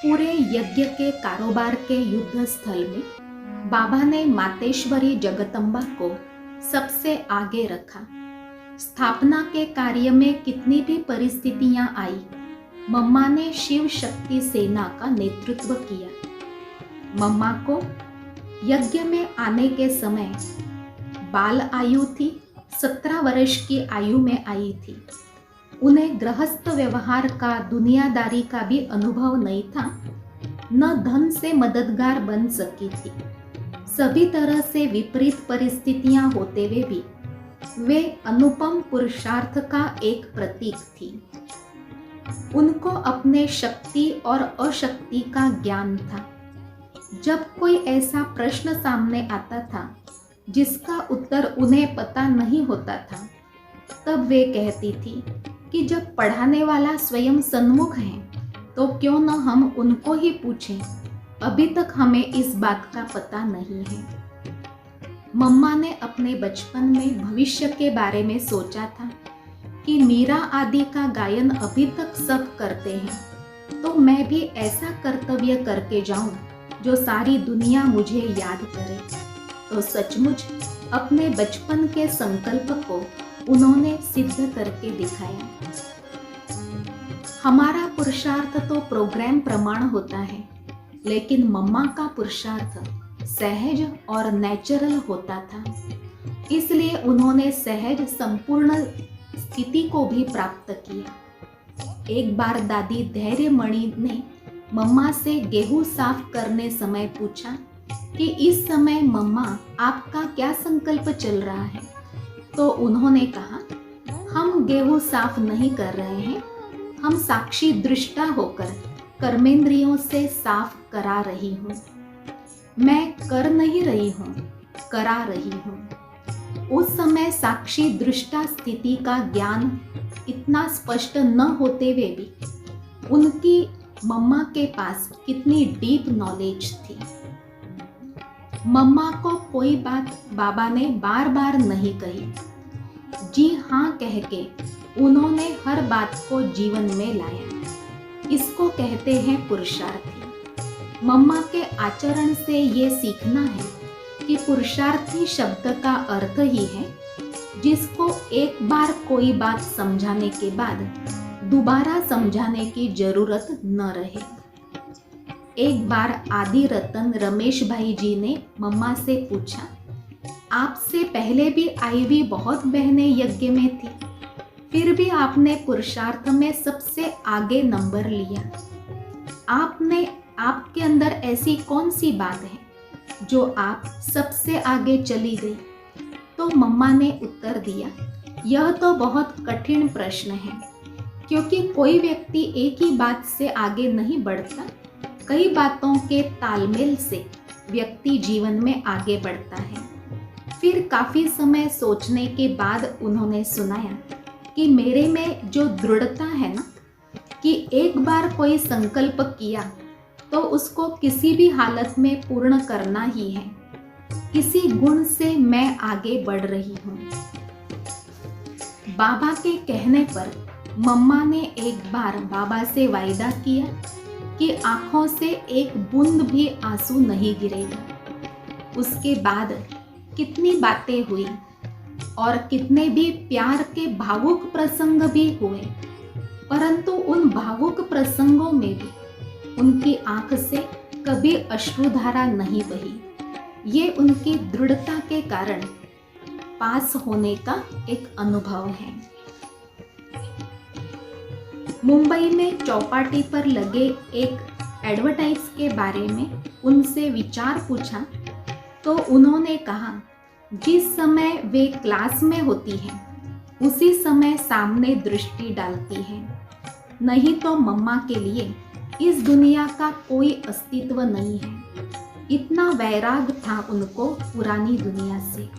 पूरे यज्ञ के कारोबार के युद्ध स्थल में बाबा ने मातेश्वरी जगदम्बा को सबसे आगे रखा। स्थापना के कार्य में कितनी भी परिस्थितियां आई, मम्मा ने शिव शक्ति सेना का नेतृत्व किया। मम्मा को यज्ञ में आने के समय बाल आयु थी, 17 वर्ष की आयु में आई थी। उन्हें गृहस्थ व्यवहार का, दुनियादारी का भी अनुभव नहीं था, न धन से मददगार बन सकी थी। सभी तरह से विपरीत परिस्थितियां होते हुए भी वे अनुपम पुरुषार्थ का एक प्रतीक थी। उनको अपने शक्ति और अशक्ति का ज्ञान था। जब कोई ऐसा प्रश्न सामने आता था जिसका उत्तर उन्हें पता नहीं होता था, तब वे कहती थी कि जब पढ़ाने वाला स्वयं सन्मुख है तो क्यों न हम उनको ही पूछें, अभी तक हमें इस बात का पता नहीं है। मम्मा ने अपने बचपन में भविष्य के बारे में सोचा था कि मीरा आदि का गायन अभी तक सब करते हैं, तो मैं भी ऐसा कर्तव्य करके जाऊं जो सारी दुनिया मुझे याद करे। तो सचमुच अपने बचपन के संकल्प को उन्होंने सिद्ध करके दिखाया। हमारा पुरुषार्थ तो प्रोग्राम प्रमाण होता है, लेकिन मम्मा का पुरुषार्थ सहज और नेचुरल होता था। इसलिए उन्होंने सहज संपूर्ण स्थिति को भी प्राप्त किया। एक बार दादी धैर्यमणि ने मम्मा से गेहूं साफ करने समय पूछा कि इस समय मम्मा आपका क्या संकल्प चल रहा है? तो उन्होंने कहा, हम गेहूं साफ नहीं कर रहे हैं, हम साक्षी दृष्टा होकर कर्मेंद्रियों से साफ करा रही हूँ। मैं कर नहीं रही हूँ, करा रही हूँ। उस समय साक्षी दृष्टा स्थिति का ज्ञान इतना स्पष्ट न होते हुए भी उनकी मम्मा के पास कितनी डीप नॉलेज थी। मम्मा को कोई बात बाबा ने बार बार नहीं कही, जी हाँ कह के उन्होंने हर बात को जीवन में लाया। इसको कहते हैं पुरुषार्थी। मम्मा के आचरण से ये सीखना है कि पुरुषार्थी शब्द का अर्थ ही है जिसको एक बार कोई बात समझाने के बाद दोबारा समझाने की जरूरत न रहे। एक बार आदि रतन रमेश भाई जी ने मम्मा से पूछा, आपसे पहले भी आई हुई बहुत बहनें यज्ञ में थी, फिर भी आपने पुरुषार्थ में सबसे आगे नंबर लिया। आपके अंदर ऐसी कौन सी बात है जो आप सबसे आगे चली गई? तो मम्मा ने उत्तर दिया, यह तो बहुत कठिन प्रश्न है, क्योंकि कोई व्यक्ति एक ही बात से आगे नहीं बढ़ता। कई बातों के तालमेल से व्यक्ति जीवन में आगे बढ़ता है। फिर काफी समय सोचने के बाद उन्होंने सुनाया कि मेरे में जो दृढ़ता है ना, कि एक बार कोई संकल्प किया तो उसको किसी भी हालत में पूर्ण करना ही है, इसी गुण से मैं आगे बढ़ रही हूँ। बाबा के कहने पर मम्मा ने एक बार बाबा से वायदा किया कि आंखों से एक बूंद भी आंसू नहीं गिरेगा। उसके बाद कितनी बातें हुई और कितने भी प्यार के भावुक प्रसंग भी हुए, परंतु उन भावुक प्रसंगों में भी उनकी आंख से कभी अश्रुधारा नहीं बही। ये उनकी दृढ़ता के कारण पास होने का एक अनुभव है। मुंबई में चौपाटी पर लगे एक एडवर्टाइज के बारे में उनसे विचार पूछा तो उन्होंने कहा, जिस समय वे क्लास में होती हैं उसी समय सामने दृष्टि डालती हैं, नहीं तो मम्मा के लिए इस दुनिया का कोई अस्तित्व नहीं है। इतना वैराग था उनको पुरानी दुनिया से।